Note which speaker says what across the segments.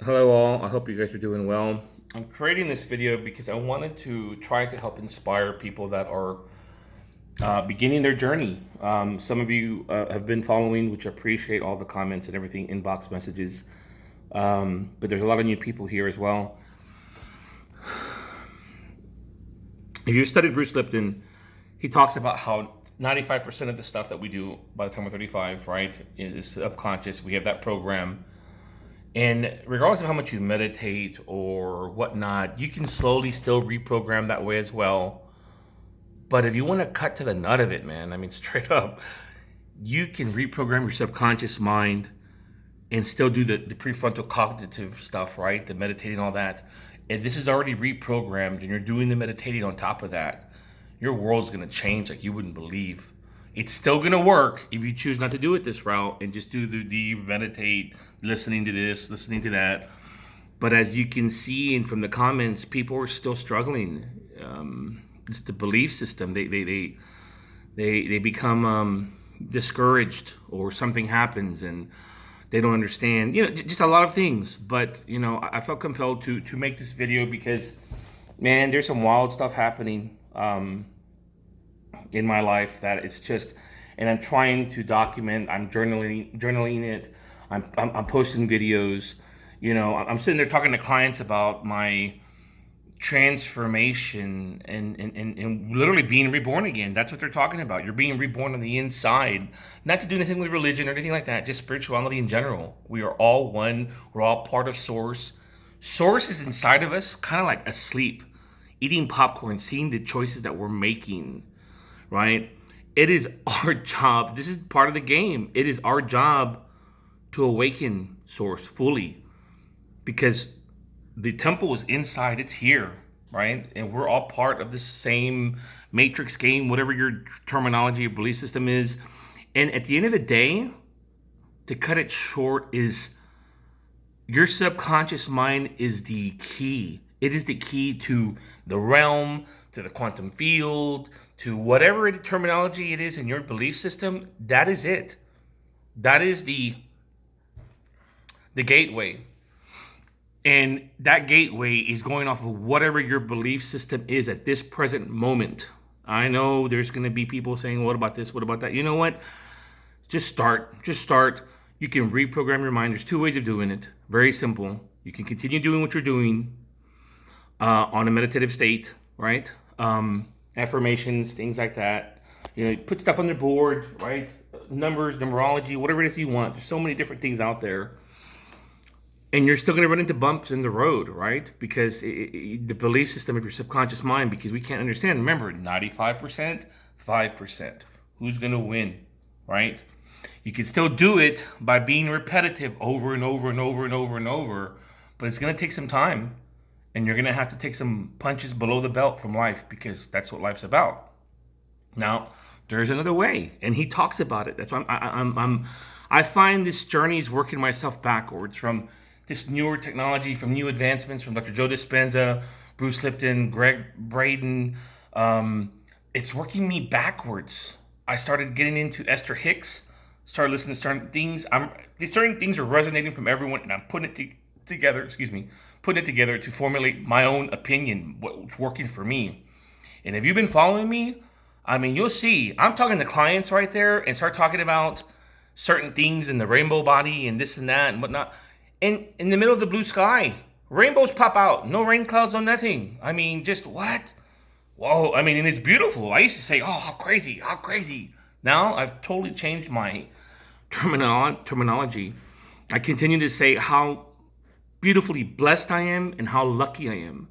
Speaker 1: Hello all, I hope you guys are doing well. I'm creating this video because I wanted to try to help inspire people that are beginning their journey. Some of you have been following, which I appreciate all the comments and everything, inbox messages. But there's a lot of new people here as well. If you studied Bruce Lipton, he talks about how 95% of the stuff that we do by the time we're 35, right, is subconscious. We have that program. And regardless of how much you meditate or whatnot, you can slowly still reprogram that way as well. But if you want to cut to the nut of it, man, I mean, straight up, you can reprogram your subconscious mind and still do the prefrontal cognitive stuff, right? The meditating, all that. And this is already reprogrammed, and you're doing the meditating on top of that. Your world's going to change like you wouldn't believe. It's still going to work if you choose not to do it this route and just do the meditate, listening to this, listening to that. But as you can see and from the comments, people are still struggling. It's the belief system. They become discouraged, or something happens and they don't understand. Just a lot of things. But I felt compelled to make this video because, man, there's some wild stuff happening in my life that it's just, and I'm trying to document. I'm journaling it. I'm posting videos. I'm sitting there talking to clients about my transformation and literally being reborn again. That's what they're talking about. You're being reborn on the inside, not to do anything with religion or anything like that, just spirituality in general. We are all one. We're all part of Source. Source is inside of us, kind of like asleep, eating popcorn, seeing the choices that we're making, right? It is our job. This is part of the game. It is our job to awaken Source fully, because the temple is inside, it's here, right? And we're all part of the same matrix game, whatever your terminology or belief system is. And at the end of the day, to cut it short, is your subconscious mind is the key. It is the key to the realm, to the quantum field, to whatever terminology it is in your belief system. That is it. That is the gateway. And that gateway is going off of whatever your belief system is at this present moment. I know there's going to be people saying, what about this? What about that? You know what? Just start. Just start. You can reprogram your mind. There's two ways of doing it. Very simple. You can continue doing what you're doing on a meditative state, right? Affirmations, things like that. Put stuff on the board, right? Numbers, numerology, whatever it is you want. There's so many different things out there. And you're still going to run into bumps in the road, right? Because the belief system of your subconscious mind, because we can't understand. Remember, 95%, 5%. Who's going to win, right? You can still do it by being repetitive over and over and over and over and over, but it's going to take some time. And you're going to have to take some punches below the belt from life, because that's what life's about. Now, there's another way, and he talks about it. That's why I find this journey is working myself backwards from this newer technology, from new advancements from Dr. Joe Dispenza, Bruce Lipton, Greg Braden. It's working me backwards. I started getting into Esther Hicks, started listening to certain things are resonating from everyone, and I'm putting it together, putting it together to formulate my own opinion, what's working for me. And if you've been following me, I mean, you'll see, I'm talking to clients right there and start talking about certain things in the rainbow body and this and that and whatnot. And in the middle of the blue sky, rainbows pop out. No rain clouds, no nothing. I mean, just what? Whoa, I mean, and it's beautiful. I used to say, oh, how crazy, how crazy. Now I've totally changed my terminology. I continue to say how beautifully blessed I am and how lucky I am.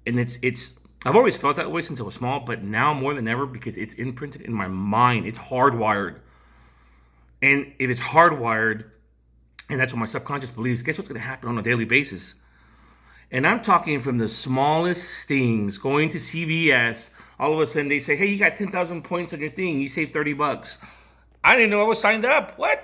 Speaker 1: And it's I've always felt that way since I was small, but now more than ever, because it's imprinted in my mind. It's hardwired. And if it's hardwired, and that's what my subconscious believes, guess what's going to happen on a daily basis? And I'm talking from the smallest things, going to CVS, all of a sudden they say, hey, you got 10,000 points on your thing, you saved $30. I didn't know I was signed up. What?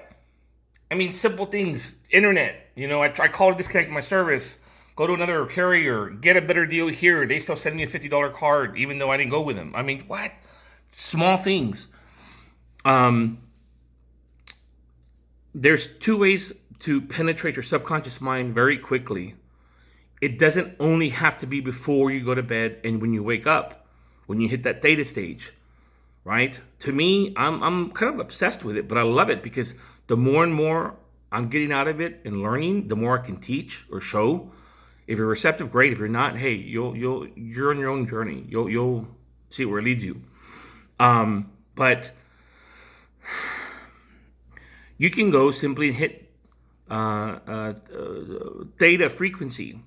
Speaker 1: I mean, simple things, internet. I call to disconnect my service, go to another carrier, get a better deal here. They still send me a $50 card, even though I didn't go with them. I mean, what? Small things. There's two ways to penetrate your subconscious mind very quickly. It doesn't only have to be before you go to bed and when you wake up, when you hit that theta stage, right? To me, I'm kind of obsessed with it, but I love it because the more and more I'm getting out of it and learning, the more I can teach or show. If you're receptive, great. If you're not, hey, you're on your own journey. You'll see where it leads you. But you can go simply and hit theta frequency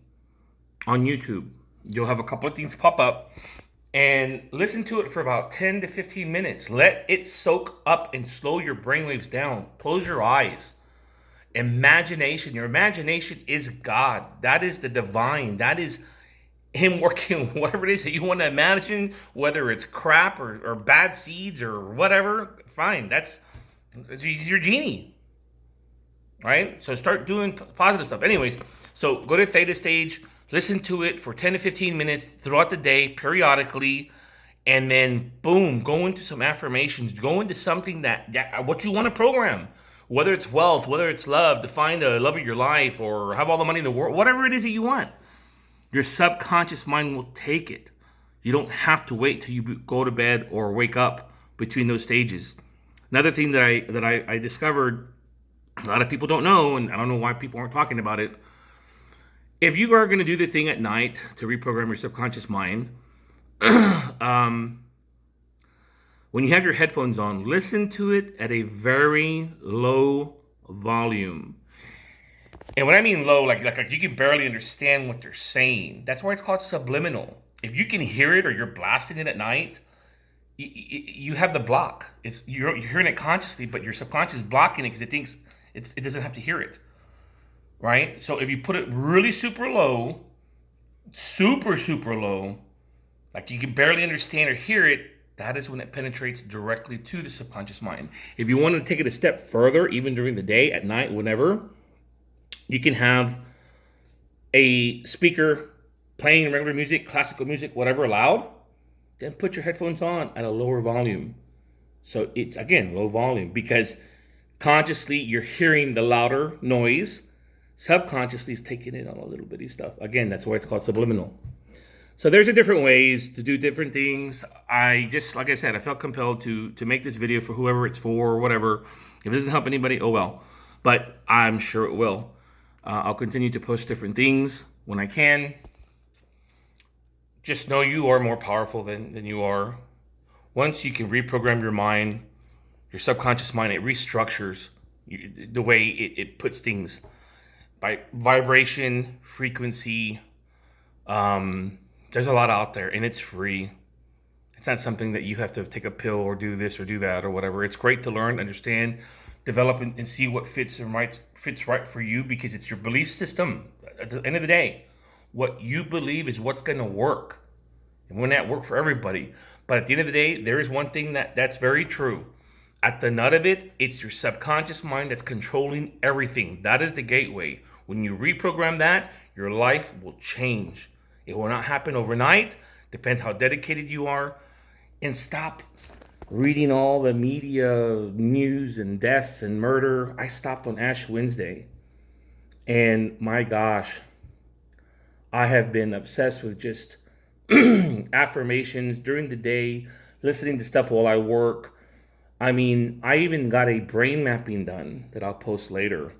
Speaker 1: on YouTube. You'll have a couple of things pop up and listen to it for about 10 to 15 minutes. Let it soak up and slow your brainwaves down. Close your eyes. Imagination. Your imagination is God. That is the divine. That is Him working whatever it is that you want to imagine, whether it's crap or bad seeds or whatever. Fine. That's your genie. Right? So start doing positive stuff. Anyways, so go to theta stage, listen to it for 10 to 15 minutes throughout the day, periodically, and then boom, go into some affirmations. Go into something that what you want to program. Whether it's wealth, whether it's love, to find the love of your life, or have all the money in the world, whatever it is that you want. Your subconscious mind will take it. You don't have to wait till you go to bed or wake up between those stages. Another thing that I discovered, a lot of people don't know, and I don't know why people aren't talking about it. If you are going to do the thing at night to reprogram your subconscious mind, when you have your headphones on, listen to it at a very low volume. And when I mean low, like you can barely understand what they're saying. That's why it's called subliminal. If you can hear it or you're blasting it at night, you have the block. You're hearing it consciously, but your subconscious is blocking it because it thinks it doesn't have to hear it. Right? So if you put it really super low, super low, like you can barely understand or hear it, that is when it penetrates directly to the subconscious mind. If you want to take it a step further, even during the day, at night, whenever, you can have a speaker playing regular music, classical music, whatever, loud. Then put your headphones on at a lower volume. So it's, again, low volume, because consciously you're hearing the louder noise. Subconsciously is taking in on a little bitty stuff. Again, that's why it's called subliminal. So there's different ways to do different things. I just, like I said, I felt compelled to make this video for whoever it's for or whatever. If it doesn't help anybody, oh well. But I'm sure it will. I'll continue to post different things when I can. Just know you are more powerful than you are. Once you can reprogram your mind, your subconscious mind, it restructures the way it puts things by vibration, frequency. There's a lot out there, and it's free. It's not something that you have to take a pill or do this or do that or whatever. It's great to learn, understand, develop, and see what fits right for you, because it's your belief system. At the end of the day, what you believe is what's going to work. It will not work for everybody. But at the end of the day, there is one thing that's very true. At the nut of it, it's your subconscious mind that's controlling everything. That is the gateway. When you reprogram that, your life will change. It will not happen overnight. Depends how dedicated you are. And stop reading all the media news and death and murder. I stopped on Ash Wednesday. And my gosh, I have been obsessed with just affirmations during the day, listening to stuff while I work. I mean, I even got a brain mapping done that I'll post later.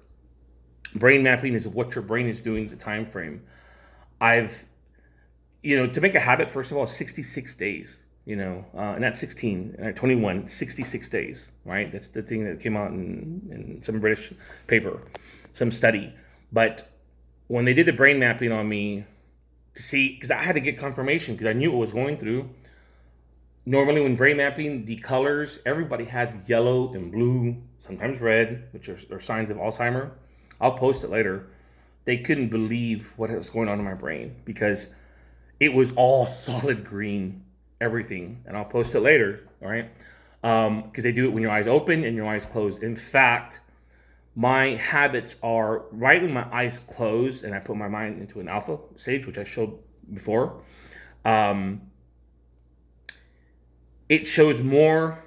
Speaker 1: Brain mapping is what your brain is doing, the time frame. To make a habit, first of all, 66 days, not 16, 21, 66 days, right? That's the thing that came out in some British paper, some study. But when they did the brain mapping on me to see, because I had to get confirmation because I knew what I was going through. Normally when brain mapping, the colors, everybody has yellow and blue, sometimes red, which are signs of Alzheimer's. I'll post it later. They couldn't believe what was going on in my brain because it was all solid green, everything. And I'll post it later, all right? Because they do it when your eyes open and your eyes closed. In fact, my habits are right when my eyes close and I put my mind into an alpha stage, which I showed before. It shows more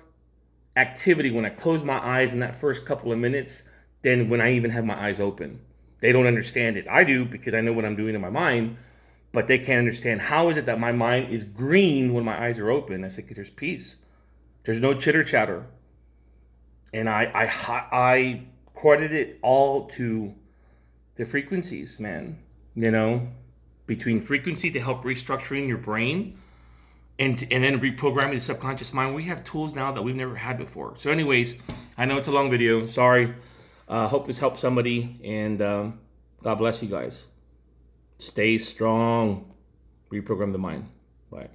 Speaker 1: activity when I close my eyes in that first couple of minutes than when I even have my eyes open. They don't understand it. I do, because I know what I'm doing in my mind, but they can't understand. How is it that my mind is green when my eyes are open? I said, because there's peace. There's no chitter chatter. And I credit it all to the frequencies, man. You know, between frequency to help restructuring your brain, and then reprogramming the subconscious mind. We have tools now that we've never had before. So anyways, I know it's a long video. Sorry. Hope this helps somebody. And God bless you guys. Stay strong. Reprogram the mind. Bye.